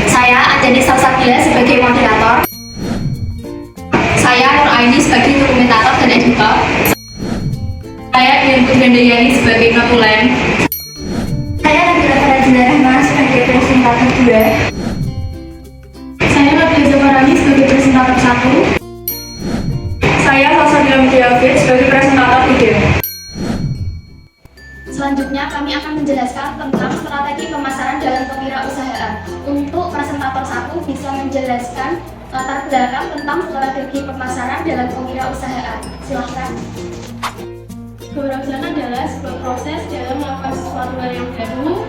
Saya Anjani Salsabila sebagai moderator. Saya Nur Aini sebagai dokumentator dan editor. Saya Dian Putrandayani sebagai notulen. Saya Nabila Farajina Rahma sebagai presentator 2. Saya Nabila Zafarani sebagai presentator 1. Saya Salsabila Mudyafid sebagai presentator 3. Selanjutnya kami akan menjelaskan tentang strategi pemasaran dalam kewirausahaan. Untuk presentator 1 bisa menjelaskan latar belakang tentang strategi pemasaran dalam kewirausahaan. Silahkan. Kewirausahaan adalah sebuah proses dalam melakukan sesuatu hal yang baru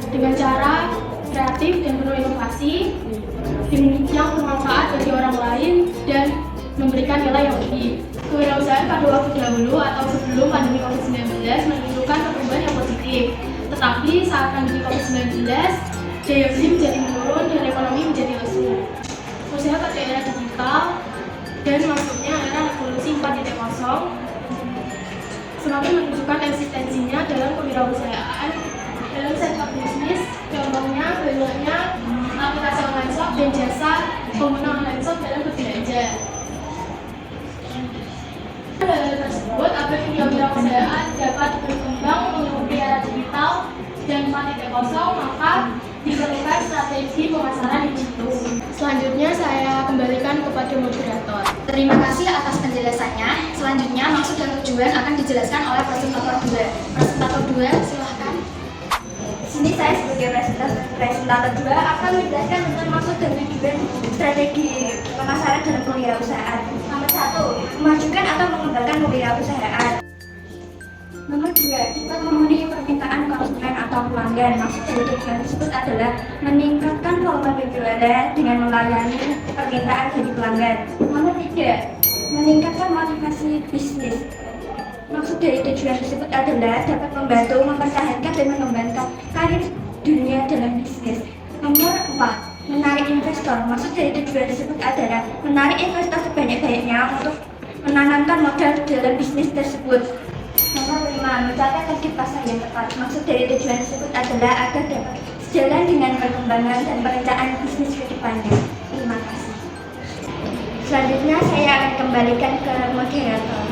dengan cara kreatif dan penuh inovasi yang bermanfaat bagi orang lain dan memberikan nilai yang tinggi. Kewirausahaan pada waktu dahulu atau sebelum pandemi COVID-19 menunjukkan pertumbuhan yang positif. Tetapi saat pandemi COVID-19, daya beli menjadi menurun dan ekonomi menjadi lesu. Khususnya pada era digital dan masuknya era revolusi 4.0 semakin menunjukkan eksistensinya dalam kewirausahaan dalam sektor bisnis. Contohnya banyaknya aplikasi online shop dan jasa pengguna online shop dalam berbelanja. Hal tersebut agar kewirausahaan dapat berkembang mengikuti era digital dan 4.0, maka diperlukan strategi pemasaran digital. Selanjutnya saya kembalikan kepada moderator. Terima kasih atas penjelasannya. Selanjutnya maksud dan tujuan akan dijelaskan oleh presentator 2. Presentator 2, silahkan. Di sini saya sebagai presentator 2 akan menjelaskan tentang maksud dan tujuan strategi pemasaran dalam kewirausahaan. Nomor 1, memajukan atau mengembangkan kewirausahaan. Nomor 2, dapat memenuhi permintaan konsumen atau pelanggan. Maksud dari tujuan tersebut adalah meningkatkan volume penjualan dengan melayani permintaan dari pelanggan. Nomor 3, meningkatkan motivasi bisnis. Maksud dari tujuan tersebut adalah dapat membantu mempertahankan dan mengembangkan karir dunia dalam bisnis. Nomor 4, menarik investor. Maksud dari tujuan tersebut adalah menarik investor sebanyak-banyaknya untuk menanamkan modal dalam bisnis tersebut. Nomor 5, mencapai target pasar yang tepat. Maksud dari tujuan tersebut adalah agar dapat sejalan dengan perkembangan dan perencanaan bisnis ke depannya. Terima kasih. Selanjutnya saya akan kembalikan ke moderator.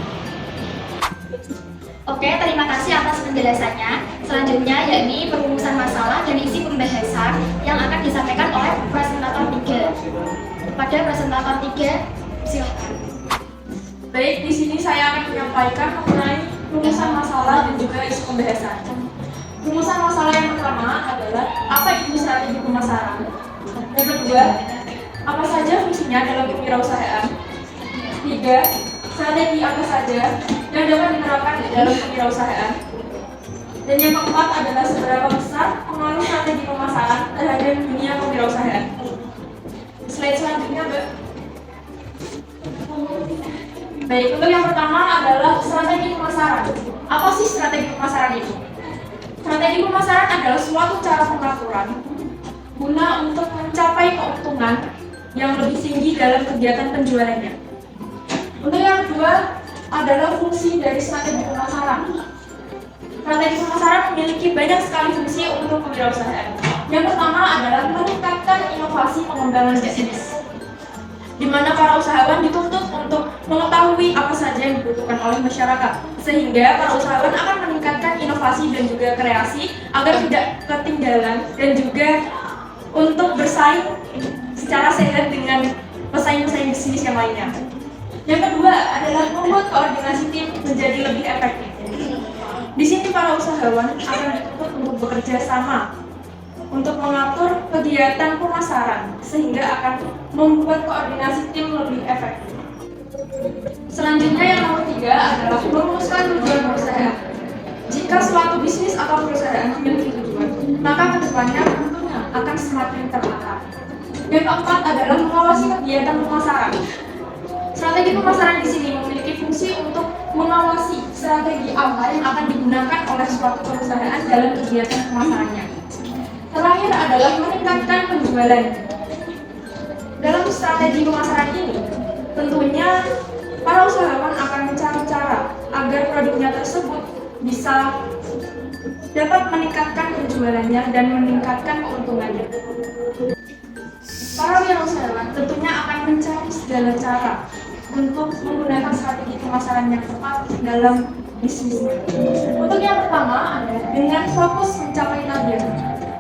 Oke, terima kasih atas penjelasannya. Selanjutnya yakni perumusan masalah dan isi pembahasan yang akan disampaikan oleh presentator 3. Kepada presentator 3, silahkan. Baik, di sini saya akan menyampaikan mengenai rumusan masalah dan juga isi pembahasan. Rumusan masalah yang pertama adalah apa itu strategi pemasaran. Yang kedua, apa saja fungsinya dalam kewirausahaan. 3, strategi apa saja yang dapat diterapkan dalam kewirausahaan. Dan yang keempat adalah seberapa besar pengaruh strategi pemasaran terhadap dunia kewirausahaan. Slide selanjutnya, Mbak. Baik, untuk yang pertama adalah strategi pemasaran. Apa sih strategi pemasaran itu? Strategi pemasaran adalah suatu cara pengaturan guna untuk mencapai keuntungan yang lebih tinggi dalam kegiatan penjualannya. Untuk yang kedua adalah fungsi dari strategi pemasaran. Strategi pemasaran memiliki banyak sekali fungsi untuk kewirausahaan. Yang pertama adalah meningkatkan inovasi pengembangan bisnis, di mana para usahawan dituntut untuk mengetahui apa saja yang dibutuhkan oleh masyarakat, sehingga para usahawan akan meningkatkan inovasi dan juga kreasi agar tidak ketinggalan dan juga untuk bersaing secara sehat dengan pesaing-pesaing bisnis yang lainnya. Yang kedua adalah membuat koordinasi tim menjadi lebih efektif. Di sini para usahawan akan dituntut untuk bekerja sama untuk mengatur kegiatan pemasaran sehingga akan membuat koordinasi tim lebih efektif. Selanjutnya yang nomor 3 adalah merumuskan tujuan perusahaan. Jika suatu bisnis atau perusahaan memiliki tujuan, maka kedepannya tentunya akan semakin terarah. Yang keempat adalah mengawasi kegiatan pemasaran. Strategi pemasaran di sini memiliki fungsi untuk mengawasi strategi apa yang akan digunakan oleh suatu perusahaan dalam kegiatan pemasarannya. Terakhir adalah meningkatkan penjualan. Dalam strategi pemasaran ini, tentunya para usahawan akan mencari cara agar produknya tersebut bisa dapat meningkatkan penjualannya dan meningkatkan keuntungannya. Para wirausahawan tentunya akan mencari segala cara untuk menggunakan strategi pemasaran yang tepat dalam bisnisnya. Untuk yang pertama adalah dengan fokus mencapai target.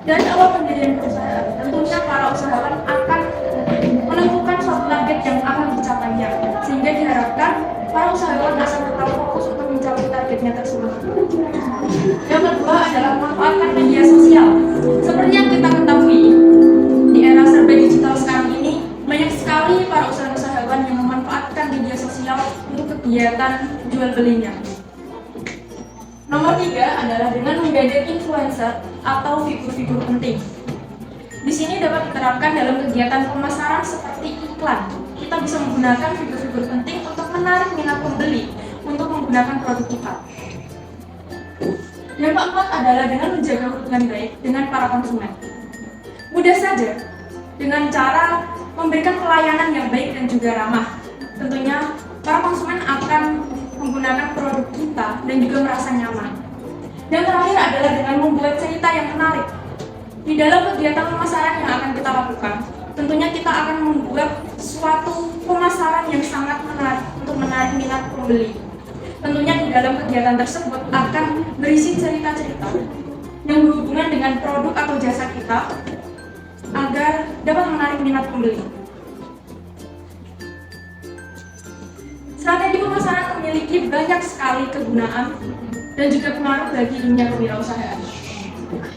Dari awal pendirian perusahaan, tentunya para usahawan akan menentukan suatu target yang akan dicapainya, sehingga diharapkan para usahawan akan tetap fokus untuk mencapai targetnya tersebut. Yang kedua adalah memanfaatkan media sosial. Seperti yang kita ketahui, di era serba digital sekarang ini, banyak sekali para usahawan yang memanfaatkan media sosial untuk kegiatan jual belinya. Nomor 3 adalah dengan menggandeng influencer atau figur-figur penting. Di sini dapat diterapkan dalam kegiatan pemasaran seperti iklan. Kita bisa menggunakan figur-figur penting untuk menarik minat pembeli untuk menggunakan produk kita. Yang keempat adalah dengan menjaga hubungan baik dengan para konsumen. Mudah saja, dengan cara memberikan pelayanan yang baik dan juga ramah. Tentunya para konsumen akan menggunakan produk kita dan juga merasa nyaman. Dan terakhir adalah dengan membuat cerita yang menarik. Di dalam kegiatan pemasaran yang akan kita lakukan, tentunya kita akan membuat suatu pemasaran yang sangat menarik untuk menarik minat pembeli. Tentunya di dalam kegiatan tersebut akan berisi cerita-cerita yang berhubungan dengan produk atau jasa kita agar dapat menarik minat pembeli. Strategi pemasaran memiliki banyak sekali kegunaan dan juga pengaruh bagi dunia kewirausahaan.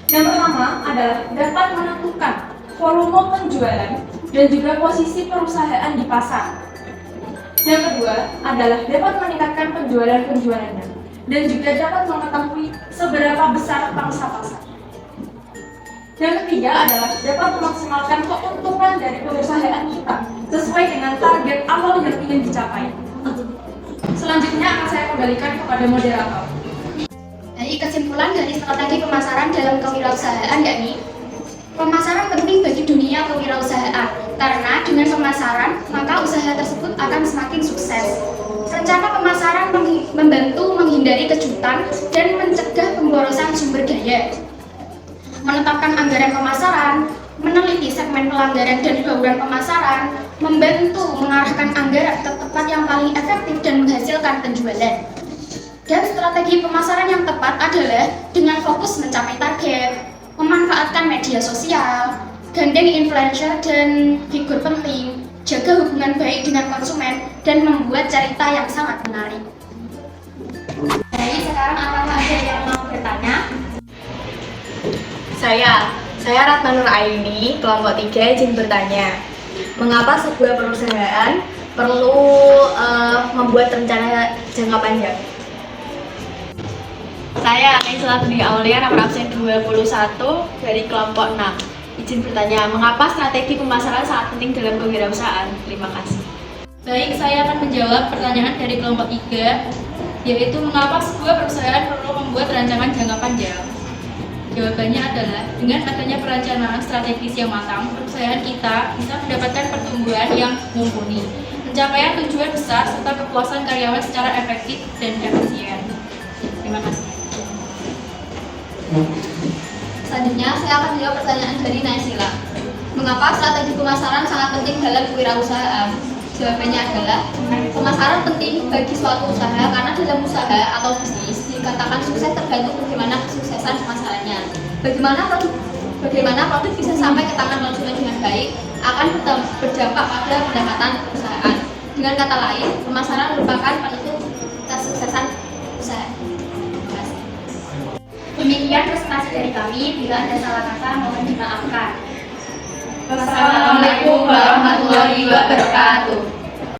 Yang pertama adalah dapat menentukan volume penjualan dan juga posisi perusahaan di pasar. Yang kedua adalah dapat meningkatkan penjualannya dan juga dapat mengetahui seberapa besar pangsa pasar. Yang ketiga adalah dapat memaksimalkan keuntungan dari perusahaan kita sesuai dengan target awal yang ingin dicapai. Selanjutnya akan saya kembalikan kepada moderator. Jadi kesimpulan dari strategi pemasaran dalam kewirausahaan yakni pemasaran penting bagi dunia kewirausahaan karena dengan pemasaran maka usaha tersebut akan semakin sukses. Rencana pemasaran membantu menghindari kejutan dan mencegah pemborosan sumber daya. Menetapkan anggaran pemasaran, meneliti segmen pelanggaran dan bauran pemasaran, membantu mengarahkan anggaran ke tempat yang paling efektif dan menghasilkan penjualan. Dan strategi pemasaran yang tepat adalah dengan fokus mencapai target, memanfaatkan media sosial, gandeng influencer dan figur penting, jaga hubungan baik dengan konsumen, dan membuat cerita yang sangat menarik. Jadi sekarang apakah ada yang mau bertanya? Saya Ratna Nur Aini, kelompok 3 izin bertanya. Mengapa sebuah perusahaan perlu membuat rencana jangka panjang? Saya Naisla Dwi Aulia, nomor absen 21 dari kelompok 6. Izin bertanya, mengapa strategi pemasaran sangat penting dalam kewirausahaan? Terima kasih. Baik, saya akan menjawab pertanyaan dari kelompok 3, yaitu mengapa sebuah perusahaan perlu membuat rancangan jangka panjang. Jawabannya adalah dengan adanya perencanaan strategis yang matang, perusahaan kita bisa mendapatkan pertumbuhan yang mumpuni, pencapaian tujuan besar, serta kepuasan karyawan secara efektif dan efisien. Terima kasih. Selanjutnya, saya akan menjawab pertanyaan dari Naisila. Mengapa strategi pemasaran sangat penting dalam kewirausahaan? Jawabannya adalah pemasaran penting bagi suatu usaha karena dalam usaha atau bisnis dikatakan sukses tergantung bagaimana kesuksesan pemasarannya. Bagaimana produk bisa sampai ke tangan konsumen dengan baik akan berdampak pada pendapatan perusahaan. Dengan kata lain, pemasaran merupakan penentu kesuksesan usaha. Terima kasih. Demikian presentasi dari kami. Bila ada salah kata, mohon dimaafkan. Wassalamualaikum warahmatullahi wabarakatuh.